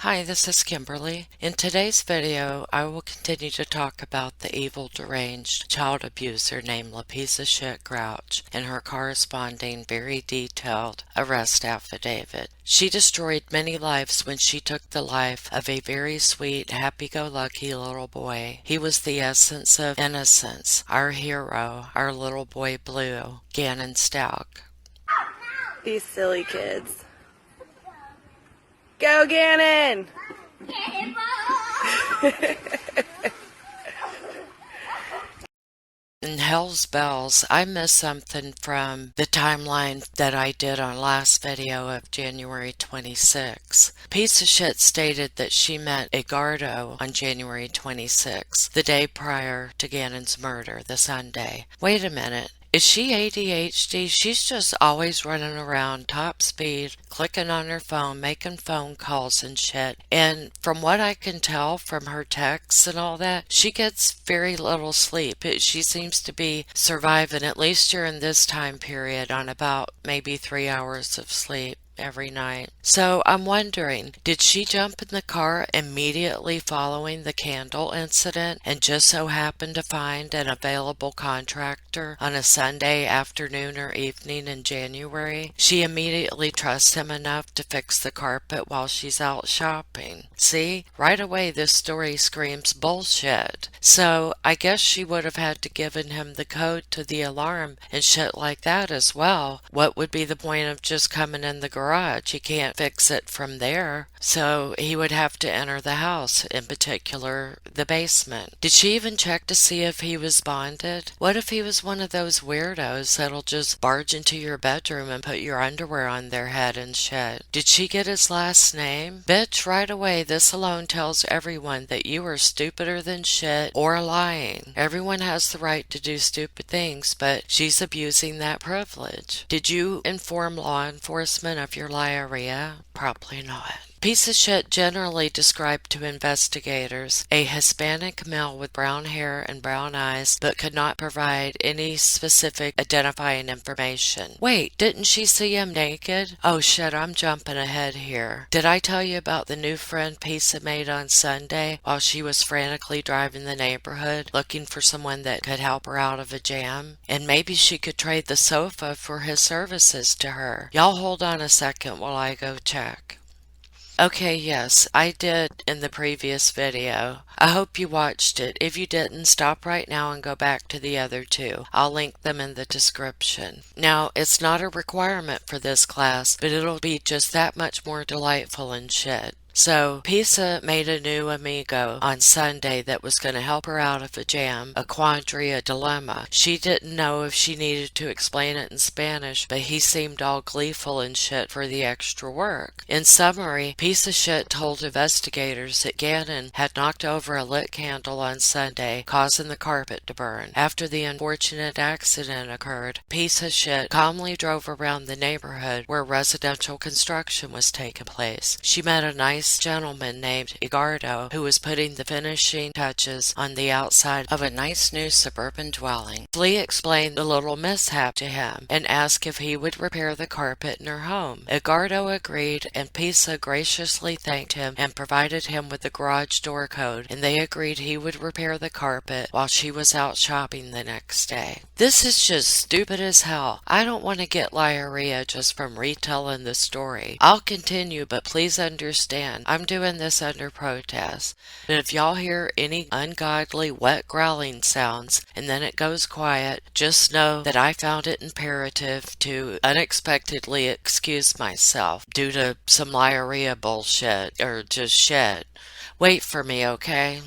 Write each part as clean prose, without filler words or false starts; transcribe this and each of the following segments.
Hi, this is Kimberly. In today's video, I will continue to talk about the evil, deranged child abuser named Letecia Crouch and her corresponding, very detailed arrest affidavit. She destroyed many lives when she took the life of a very sweet, happy-go-lucky little boy. He was the essence of innocence, our hero, our little boy Blue, Gannon Stauch. These silly kids. Go, Gannon! In Hell's Bells, I missed something from the timeline that I did on last video of January 26. Piece of Shit stated that she met 𝓬𝓲𝓼𝓮 on January 26, the day prior to Gannon's murder, the Sunday. Wait a minute. Is she ADHD? She's just always running around top speed, clicking on her phone, making phone calls and shit. And from what I can tell from her texts and all that, she gets very little sleep. She seems to be surviving, at least during this time period, on about maybe 3 hours of sleep every night. So I'm wondering, did she jump in the car immediately following the candle incident and just so happen to find an available contractor on a Sunday afternoon or evening in January? She immediately trusts him enough to fix the carpet while she's out shopping. See, right away this story screams bullshit. So I guess she would have had to given him the code to the alarm and shit like that as well. What would be the point of just coming in the garage? He can't fix it from there, so he would have to enter the house, in particular the basement. Did she even check to see if he was bonded? What if he was one of those weirdos that'll just barge into your bedroom and put your underwear on their head and shit? Did she get his last name? Bitch, right away this alone tells everyone that you are stupider than shit or lying. Everyone has the right to do stupid things, but she's abusing that privilege. Did you inform law enforcement of your 𝓚𝓲𝓷𝓭𝓵? Probably not. Piece of Shit generally described to investigators a Hispanic male with brown hair and brown eyes, but could not provide any specific identifying information. Wait, didn't she see him naked? Oh shit, I'm jumping ahead here. Did I tell you about the new friend Pisa made on Sunday while she was frantically driving the neighborhood looking for someone that could help her out of a jam? And maybe she could trade the sofa for his services to her. Y'all hold on a second while I go check. Okay, yes, I did in the previous video. I hope you watched it. If you didn't, stop right now and go back to the other two. I'll link them in the description. Now, it's not a requirement for this class, but it'll be just that much more delightful and shit. So, Pisa made a new amigo on Sunday that was going to help her out of a jam, a quandary, a dilemma. She didn't know if she needed to explain it in Spanish, but he seemed all gleeful and shit for the extra work. In summary, Piece of Shit told investigators that Gannon had knocked over a lit candle on Sunday, causing the carpet to burn. After the unfortunate accident occurred, Piece of Shit calmly drove around the neighborhood where residential construction was taking place. She met a nice gentleman named 𝓬𝓲𝓼𝓮 who was putting the finishing touches on the outside of a nice new suburban dwelling. Flea explained the little mishap to him and asked if he would repair the carpet in her home. 𝓬𝓲𝓼𝓮 agreed, and Pisa graciously thanked him and provided him with the garage door code, and they agreed he would repair the carpet while she was out shopping the next day. This is just stupid as hell. I don't want to get 𝓚𝓷𝓭𝓵 just from retelling the story. I'll continue, but please understand, I'm doing this under protest. But if y'all hear any ungodly wet growling sounds and then it goes quiet, just know that I found it imperative to unexpectedly excuse myself due to some 𝓚𝓷𝓭𝓵 bullshit, or just shit. Wait for me, okay?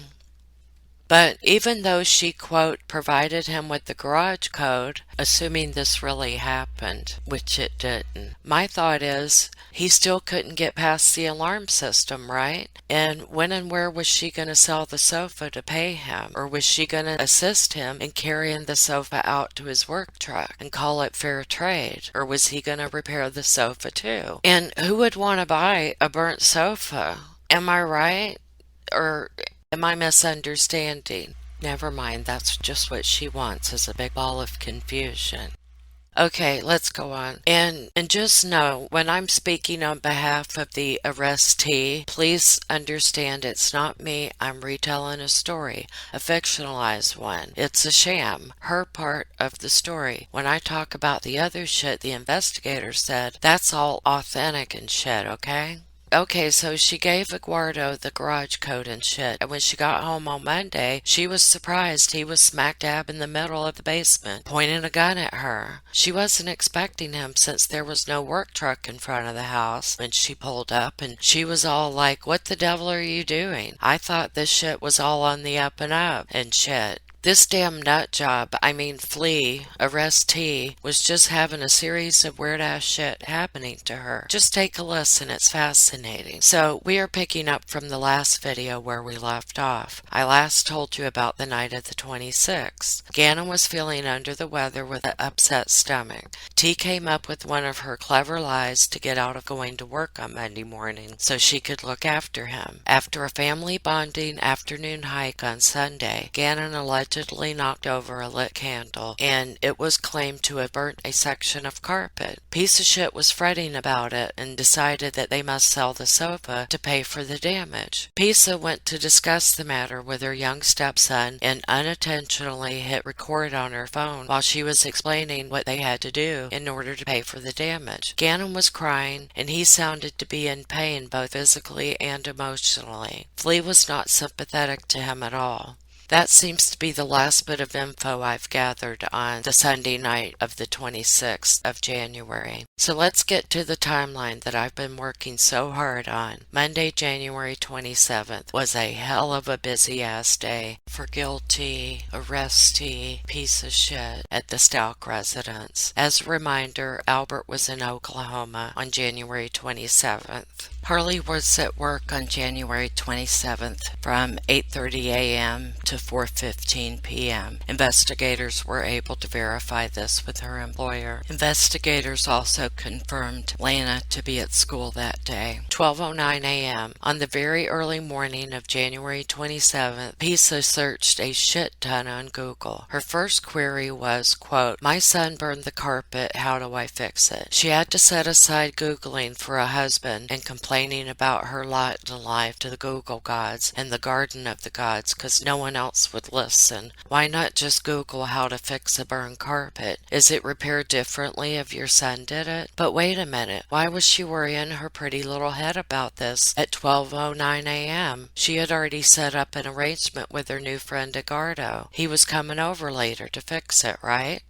But even though she, quote, provided him with the garage code, assuming this really happened, which it didn't, my thought is he still couldn't get past the alarm system, right? And when and where was she going to sell the sofa to pay him? Or was she going to assist him in carrying the sofa out to his work truck and call it fair trade? Or was he going to repair the sofa too? And who would want to buy a burnt sofa? Am I right? Or am I misunderstanding? Never mind, that's just what she wants, is a big ball of confusion. Okay, let's go on. And just know, when I'm speaking on behalf of the arrestee, please understand it's not me. I'm retelling a story, a fictionalized one. It's a sham, her part of the story. When I talk about the other shit the investigator said, that's all authentic and shit, okay? Okay, so she gave Eduardo the garage code and shit, and when she got home on Monday, she was surprised he was smack dab in the middle of the basement, pointing a gun at her. She wasn't expecting him since there was no work truck in front of the house when she pulled up, and she was all like, "What the devil are you doing? I thought this shit was all on the up and up," and shit. This damn nut job, arrestee, was just having a series of weird ass shit happening to her. Just take a listen, it's fascinating. So, we are picking up from the last video where we left off. I last told you about the night of the 26th. Gannon was feeling under the weather with an upset stomach. T came up with one of her clever lies to get out of going to work on Monday morning so she could look after him. After a family bonding afternoon hike on Sunday, Gannon allegedly knocked over a lit candle, and it was claimed to have burnt a section of carpet. Piece of shit was fretting about it and decided that they must sell the sofa to pay for the damage. Pisa went to discuss the matter with her young stepson and unintentionally hit record on her phone while she was explaining what they had to do in order to pay for the damage. Gannon was crying, and he sounded to be in pain both physically and emotionally. Flea was not sympathetic to him at all. That seems to be the last bit of info I've gathered on the Sunday night of the 26th of January. So let's get to the timeline that I've been working so hard on. Monday, January 27th was a hell of a busy ass day for guilty, arrestee, piece of shit at the Stauch residence. As a reminder, Albert was in Oklahoma on January 27th. Harley was at work on January 27th from 8:30 a.m. to 4:15 p.m. Investigators were able to verify this with her employer. Investigators also confirmed Lana to be at school that day. 12:09 a.m. On the very early morning of January 27th, Pisa searched a shit ton on Google. Her first query was, quote, "My son burned the carpet, how do I fix it?" She had to set aside Googling for a husband and complaining about her lot in life to the Google gods and the garden of the gods because no one else would listen. Why not just Google how to fix a burned carpet? Is it repaired differently if your son did it? But wait a minute, why was she worrying her pretty little head about this at 12:09 a.m.? She had already set up an arrangement with her new friend Eduardo. He was coming over later to fix it, right?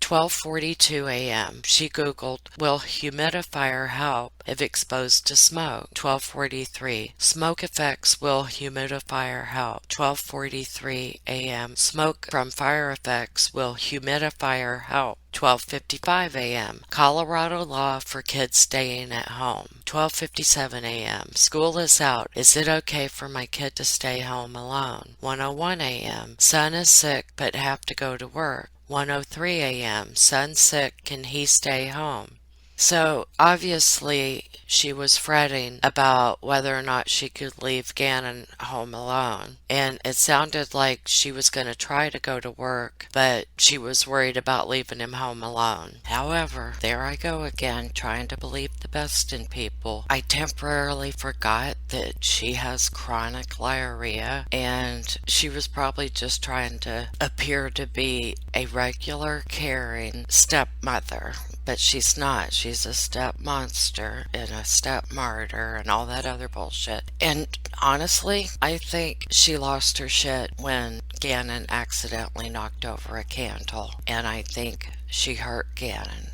12:42 a.m. She Googled, "Will humidifier help if exposed to smoke?" 12:43. Smoke effects, will humidifier help? 12:43 a.m. Smoke from fire effects, will humidifier help? 12:55 a.m. Colorado law for kids staying at home. 12:57 a.m. School is out. Is it okay for my kid to stay home alone? 1:01 a.m. Son is sick but have to go to work. 1:03 a.m. Son sick, can he stay home? So, obviously, she was fretting about whether or not she could leave Gannon home alone. And it sounded like she was going to try to go to work, but she was worried about leaving him home alone. However, there I go again, trying to believe the best in people. I temporarily forgot that she has chronic diarrhea, and she was probably just trying to appear to be a regular, caring stepmother. But she's not. She's a step monster and a step martyr and all that other bullshit. And honestly, I think she lost her shit when Gannon accidentally knocked over a candle. And I think she hurt Gannon.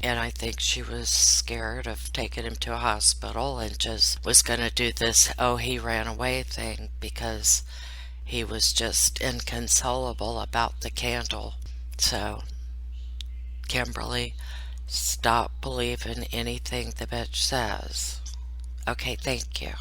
And I think she was scared of taking him to a hospital and just was going to do this, "oh, he ran away" thing because he was just inconsolable about the candle. So, Kimberly, stop believing anything the bitch says. Okay, thank you.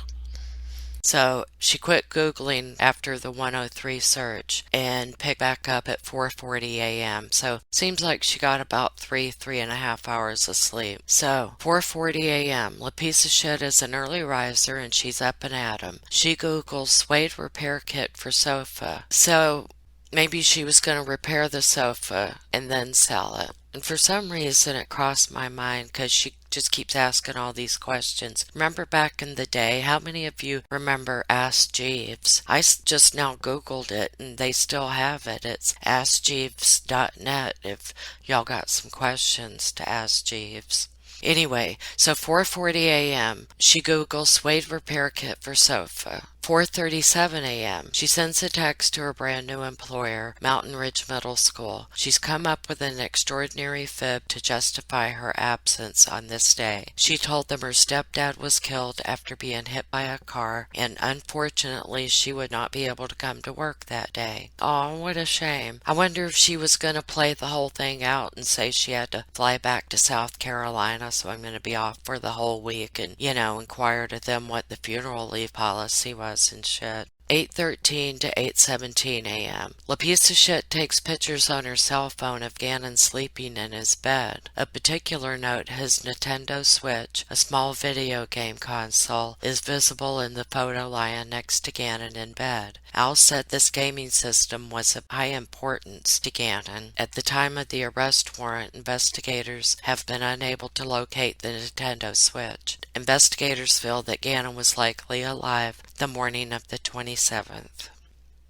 So she quit Googling after the 103 search and picked back up at 4:40 a.m. So seems like she got about 3.5 hours of sleep. So 4:40 a.m. Letecia is an early riser and she's up and at 'em. She Googles suede repair kit for sofa. So maybe she was going to repair the sofa and then sell it. And for some reason, it crossed my mind because she just keeps asking all these questions. Remember back in the day, how many of you remember Ask Jeeves? Just now Googled it and they still have it. It's askjeeves.net if y'all got some questions to ask Jeeves. Anyway, so 4:40 a.m., she Googles suede repair kit for sofa. 4:37 a.m., she sends a text to her brand new employer, Mountain Ridge Middle School. She's come up with an extraordinary fib to justify her absence on this day. She told them her stepdad was killed after being hit by a car, and unfortunately she would not be able to come to work that day. Oh, what a shame. I wonder if she was going to play the whole thing out and say she had to fly back to South Carolina, so I'm going to be off for the whole week and, inquire to them what the funeral leave policy was and shit. 8:13 to 8:17 a.m. 𝓤𝓲𝓵 takes pictures on her cell phone of Gannon sleeping in his bed. Of particular note, his Nintendo Switch, a small video game console, is visible in the photo lying next to Gannon in bed. Al said this gaming system was of high importance to Gannon. At the time of the arrest warrant, investigators have been unable to locate the Nintendo Switch. Investigators feel that Gannon was likely alive the morning of the 27th.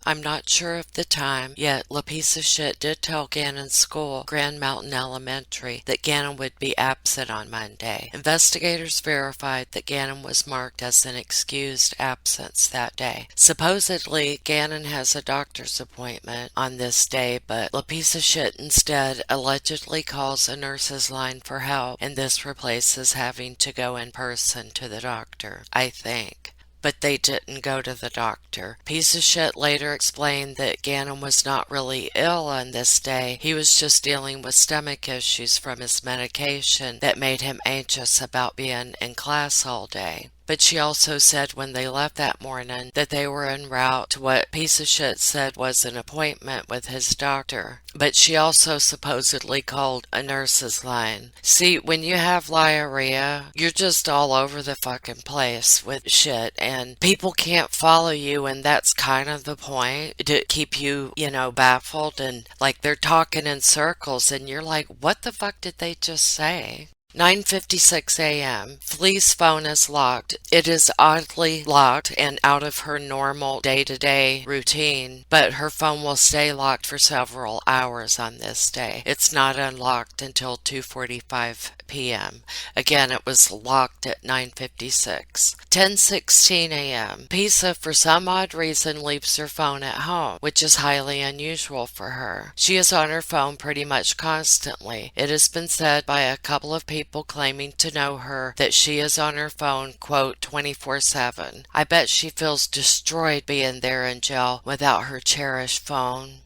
I'm not sure of the time, yet 𝓤𝓲𝓵 did tell Gannon's school, Grand Mountain Elementary, that Gannon would be absent on Monday. Investigators verified that Gannon was marked as an excused absence that day. Supposedly, Gannon has a doctor's appointment on this day, but 𝓤𝓵𝓵 instead allegedly calls a nurse's line for help, and this replaces having to go in person to the doctor, I think. But they didn't go to the doctor. 𝓤𝓵 later explained that Gannon was not really ill on this day. He was just dealing with stomach issues from his medication that made him anxious about being in class all day. But she also said when they left that morning that they were en route to what 𝓤𝓵 said was an appointment with his doctor. But she also supposedly called a nurse's line. See, when you have diarrhea, you're just all over the fucking place with shit, and people can't follow you, and that's kind of the point, to keep you, baffled, and like they're talking in circles, and you're like, what the fuck did they just say? 9:56 a.m. Flea's phone is locked. It is oddly locked and out of her normal day-to-day routine, but her phone will stay locked for several hours on this day. It's not unlocked until 2:45 p.m. Again, it was locked at 9:56. 10:16 a.m. 𝓤𝓵, for some odd reason, leaves her phone at home, which is highly unusual for her. She is on her phone pretty much constantly. It has been said by a couple of people claiming to know her that she is on her phone, quote, 24/7. I bet she feels destroyed being there in jail without her cherished phone.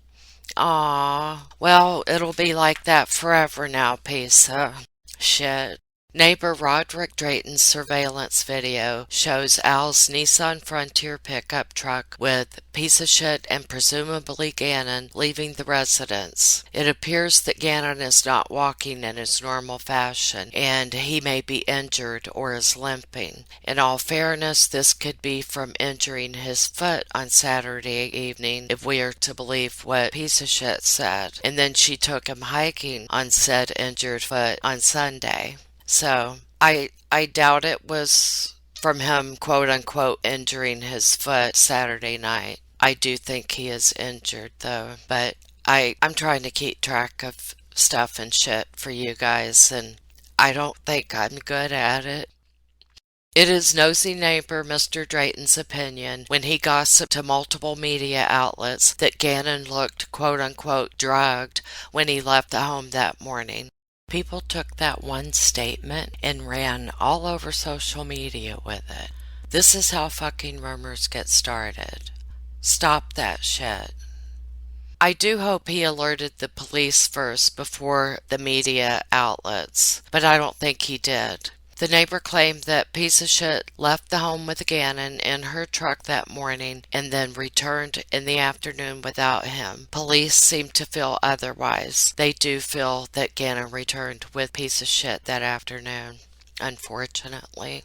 Aww. Well, it'll be like that forever now, 𝓤𝓵. Shit. Neighbor Roderick Drayton's surveillance video shows Al's Nissan Frontier pickup truck with 𝓤𝓵 and presumably Gannon leaving the residence. It appears that Gannon is not walking in his normal fashion, and he may be injured or is limping. In all fairness, this could be from injuring his foot on Saturday evening, if we are to believe what 𝓤𝓵 said, and then she took him hiking on said injured foot on Sunday. So, I doubt it was from him, quote-unquote, injuring his foot Saturday night. I do think he is injured, though, but I'm trying to keep track of stuff and shit for you guys, and I don't think I'm good at it. It is nosy neighbor Mr. Drayton's opinion, when he gossiped to multiple media outlets, that Gannon looked, quote-unquote, drugged when he left the home that morning. People took that one statement and ran all over social media with it. This is how fucking rumors get started. Stop that shit. I do hope he alerted the police first before the media outlets, but I don't think he did. The neighbor claimed that 𝓤𝓵 left the home with Gannon in her truck that morning and then returned in the afternoon without him. Police seem to feel otherwise. They do feel that Gannon returned with 𝓤𝓵 that afternoon, unfortunately.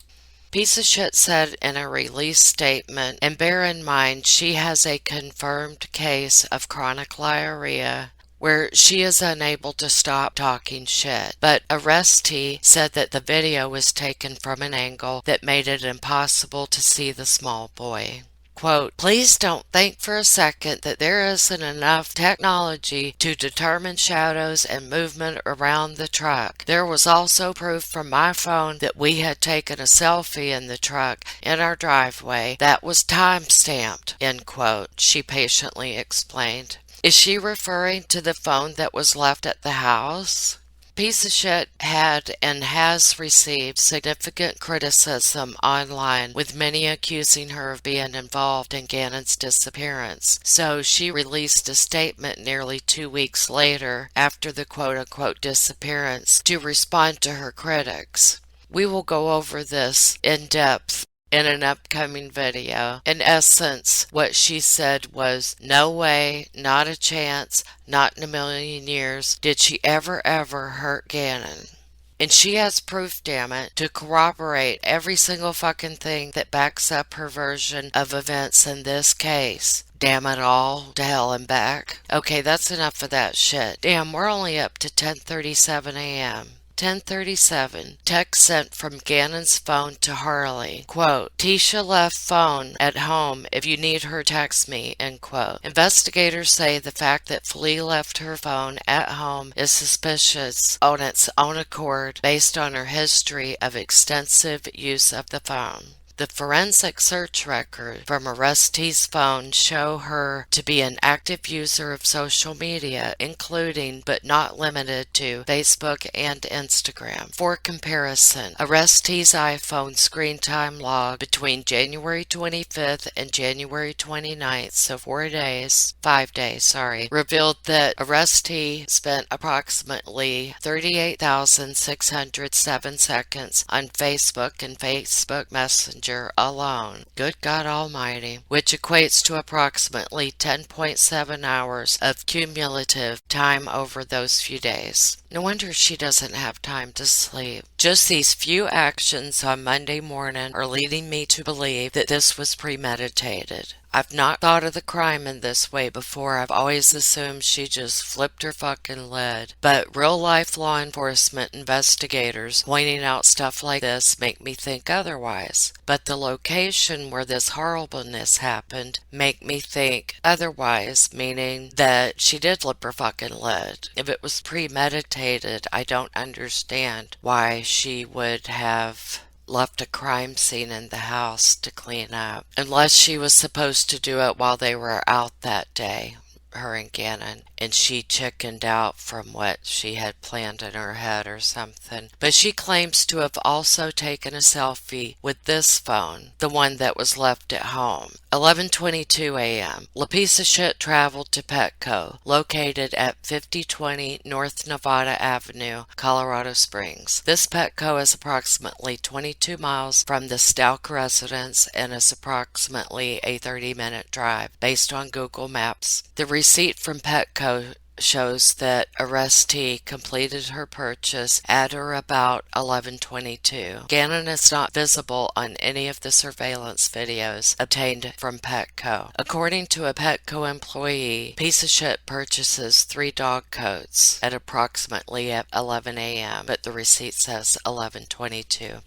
Piece of Shit said in a release statement, and bear in mind she has a confirmed case of chronic 𝓤𝓼𝓵 where she is unable to stop talking shit. But 𝓬𝓲𝓷𝓭𝓵 said that the video was taken from an angle that made it impossible to see the small boy. Quote, "Please don't think for a second that there isn't enough technology to determine shadows and movement around the truck. There was also proof from my phone that we had taken a selfie in the truck in our driveway that was time-stamped," end quote, she patiently explained. Is she referring to the phone that was left at the house? Piece of Shit had and has received significant criticism online, with many accusing her of being involved in Gannon's disappearance. So she released a statement nearly 2 weeks later, after the quote-unquote disappearance, to respond to her critics. We will go over this in depth in an upcoming video. In essence, what she said was, no way, not a chance, not in a million years did she ever hurt Gannon. And she has proof, damn it, to corroborate every single fucking thing that backs up her version of events in this case. Damn it all to hell and back. Okay, that's enough of that shit. Damn, we're only up to 10:37 a.m. 10:37. Text sent from Gannon's phone to Harley. Quote, "Tisha left phone at home. If you need her, text me," end quote. Investigators say the fact that 𝓤𝓼𝓵 left her phone at home is suspicious on its own accord based on her history of extensive use of the phone. The forensic search record from 𝓬𝓲𝓷𝓭𝓵's phone show her to be an active user of social media, including but not limited to Facebook and Instagram. For comparison, 𝓬𝓲𝓷𝓭𝓵's iPhone screen time log between January 25th and January 29th, so 5 days, revealed that 𝓬𝓲𝓷𝓭𝓵 spent approximately 38,607 seconds on Facebook and Facebook Messenger alone. Good God Almighty. Which equates to approximately 10.7 hours of cumulative time over those few days. No wonder she doesn't have time to sleep. Just these few actions on Monday morning are leading me to believe that this was premeditated. I've not thought of the crime in this way before. I've always assumed she just flipped her fucking lid. But real-life law enforcement investigators pointing out stuff like this make me think otherwise. But the location where this horribleness happened make me think otherwise, meaning that she did flip her fucking lid. If it was premeditated, I don't understand why she would have left a crime scene in the house to clean up, unless she was supposed to do it while they were out that day, her and Gannon, and she chickened out from what she had planned in her head or something. But she claims to have also taken a selfie with this phone, the one that was left at home. 11:22 a.m. Piece of Shit traveled to Petco, located at 5020 North Nevada Avenue, Colorado Springs. This Petco is approximately 22 miles from the Stauch residence and is approximately a 30-minute drive, based on Google Maps. The receipt from Petco shows that 𝓬𝓲𝓷𝓭𝓵 completed her purchase at or about 11:22. Gannon is not visible on any of the surveillance videos obtained from Petco. According to a Petco employee, Piece of Shit purchases 3 dog coats at approximately at 11 a.m., but the receipt says 11:22.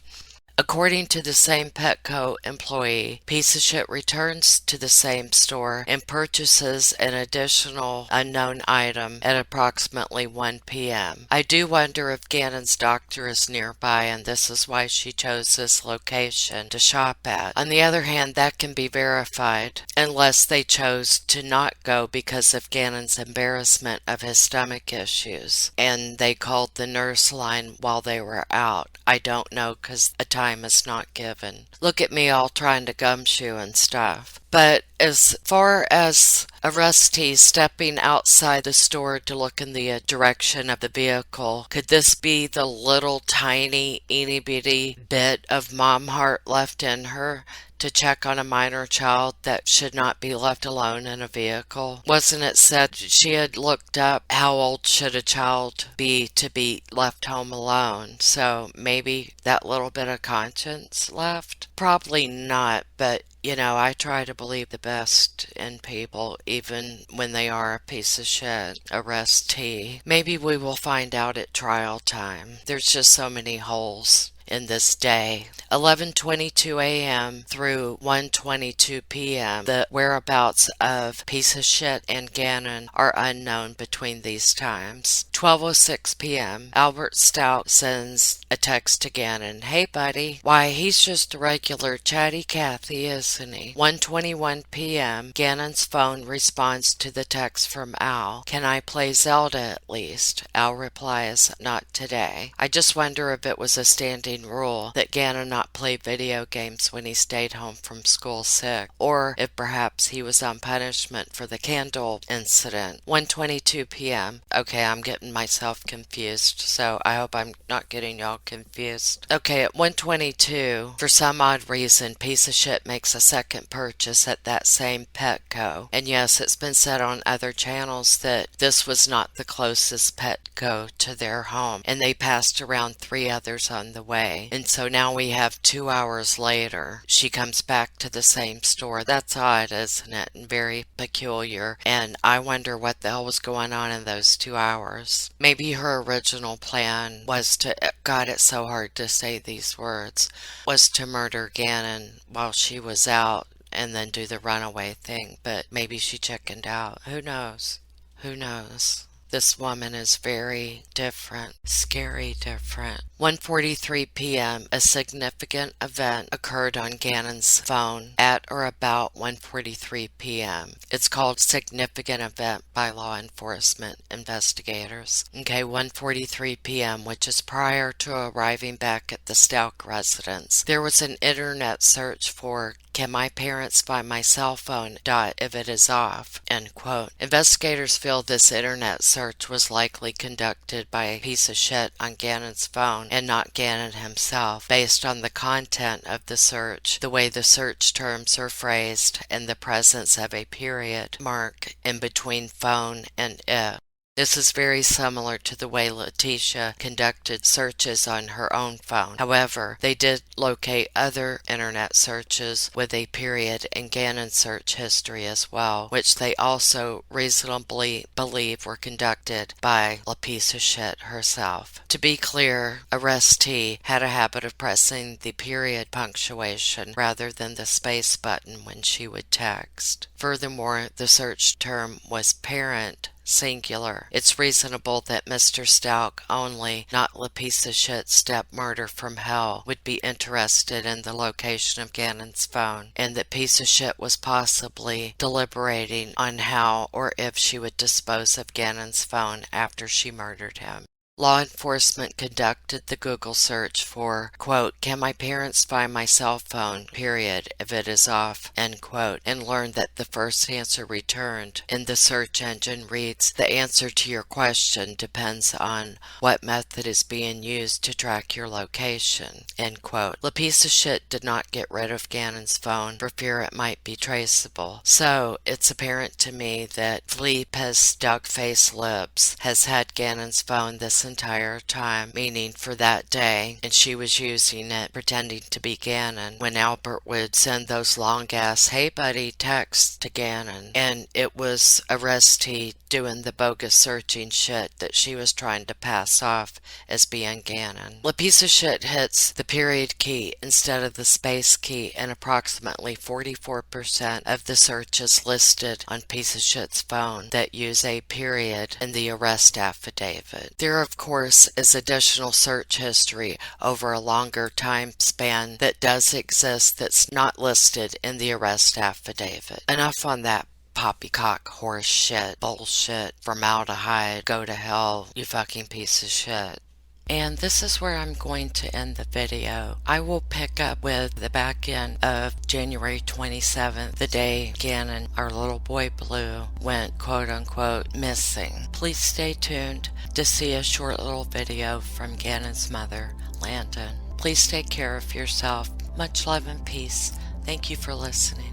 According to the same Petco employee, Piece of Shit returns to the same store and purchases an additional unknown item at approximately 1 p.m. I do wonder if Gannon's doctor is nearby and this is why she chose this location to shop at. On the other hand, that can be verified, unless they chose to not go because of Gannon's embarrassment of his stomach issues, and they called the nurse line while they were out. I don't know, because a time is not given. Look at me all trying to gumshoe and stuff. But as far as 𝓬𝓲𝓷𝓭𝓵 stepping outside the store to look in the direction of the vehicle, could this be the little tiny, eeny bitty bit of mom heart left in her to check on a minor child that should not be left alone in a vehicle? Wasn't it said she had looked up how old should a child be to be left home alone? So maybe that little bit of conscience left? Probably not, but I try to believe the best in people, even when they are a piece of shit. Arrestee. Maybe we will find out at trial time. There's just so many holes in this day. 11:22 a.m. through 1:22 p.m. The whereabouts of Piece of Shit and Gannon are unknown between these times. 12:06 p.m. Albert Stauch sends a text to Gannon. Hey buddy, why he's just a regular chatty Cathy, isn't he? 1:21 p.m. Gannon's phone responds to the text from Al. Can I play Zelda at least? Al replies, not today. I just wonder if it was a standing rule that Gannon not play video games when he stayed home from school sick, or if perhaps he was on punishment for the candle incident. 1:22 p.m. Okay, I'm getting myself confused, so I hope I'm not getting y'all confused. Okay, at 1:22, for some odd reason, Piece of Shit makes a second purchase at that same Petco. And yes, it's been said on other channels that this was not the closest Petco to their home, and they passed around 3 others on the way. And so now we have 2 hours later. She comes back to the same store. That's odd, isn't it? And very peculiar. And I wonder what the hell was going on in those 2 hours. Maybe her original plan was to, God, it's so hard to say these words, was to murder Gannon while she was out and then do the runaway thing. But maybe she chickened out. Who knows? Who knows? This woman is very different, scary different. 1:43 p.m. A significant event occurred on Gannon's phone at or about 1:43 p.m. It's called significant event by law enforcement investigators. Okay, 1:43 p.m., which is prior to arriving back at the Stauch residence. There was an internet search for "Can my parents find my cell phone? If it is off," end quote. Investigators feel this internet search was likely conducted by a piece of shit on Gannon's phone and not Gannon himself, based on the content of the search, the way the search terms are phrased, and the presence of a period mark in between phone and if. This is very similar to the way Letecia conducted searches on her own phone. However, they did locate other internet searches with a period in Gannon's search history as well, which they also reasonably believe were conducted by La Piece of Shit herself. To be clear, arrestee had a habit of pressing the period punctuation rather than the space button when she would text. Furthermore, the search term was parent, singular. It's reasonable that Mr. Stauch only, not La Piece of Shit step murder from hell, would be interested in the location of Gannon's phone, and that Piece of Shit was possibly deliberating on how or if she would dispose of Gannon's phone after she murdered him. Law enforcement conducted the Google search for, quote, "Can my parents find my cell phone, period, if it is off," end quote, and learned that the first answer returned in the search engine reads, "The answer to your question depends on what method is being used to track your location," end quote. La Piece of Shit did not get rid of Gannon's phone for fear it might be traceable. So it's apparent to me that 𝓬𝓲𝓼𝓲𝓽𝓵 Duck-Face-Lips has had Gannon's phone this entire time, meaning for that day, and she was using it pretending to be Gannon when Albert would send those long-ass "hey buddy" texts to Gannon, and it was arrestee doing the bogus searching shit that she was trying to pass off as being Gannon. La Piece of Shit hits the period key instead of the space key in approximately 44% of the searches listed on Piece of Shit's phone that use a period in the arrest affidavit. There, of course, is additional search history over a longer time span that does exist that's not listed in the arrest affidavit. Enough on that poppycock horse shit, bullshit, formaldehyde, go to hell, you fucking piece of shit. And this is where I'm going to end the video. I will pick up with the back end of January 27th, the day Gannon, our little boy Blue, went quote-unquote missing. Please stay tuned to see a short little video from Gannon's mother, Landon. Please take care of yourself. Much love and peace. Thank you for listening.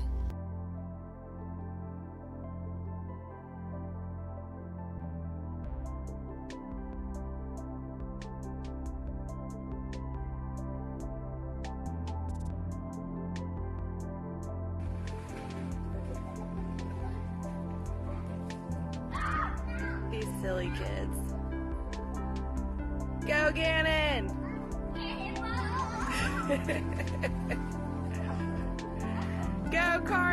These silly kids. Go, Gannon! Go, Carl!